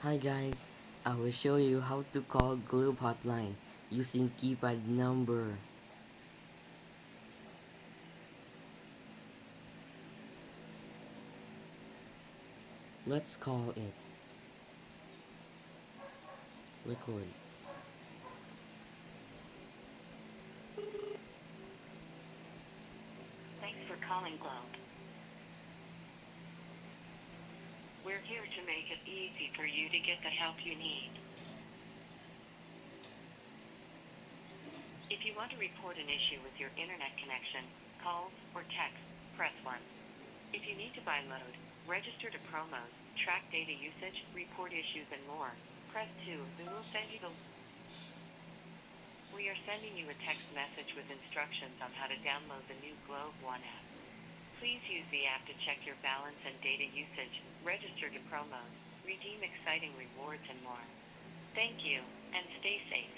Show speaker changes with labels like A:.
A: Hi guys, I will show you how to call Globe Hotline using keypad number. Let's call it. Record.
B: Thanks for calling Globe. We're here to make it easy for you to get the help you need. If you want to report an issue with your internet connection, calls, or text, press 1. If you need to buy load, register to promos, track data usage, report issues, and more, press 2. We are sending you a text message with instructions on how to download the new Globe One app. Please use the app to check your balance and data usage, register to promos, redeem exciting rewards, and more. Thank you, and stay safe.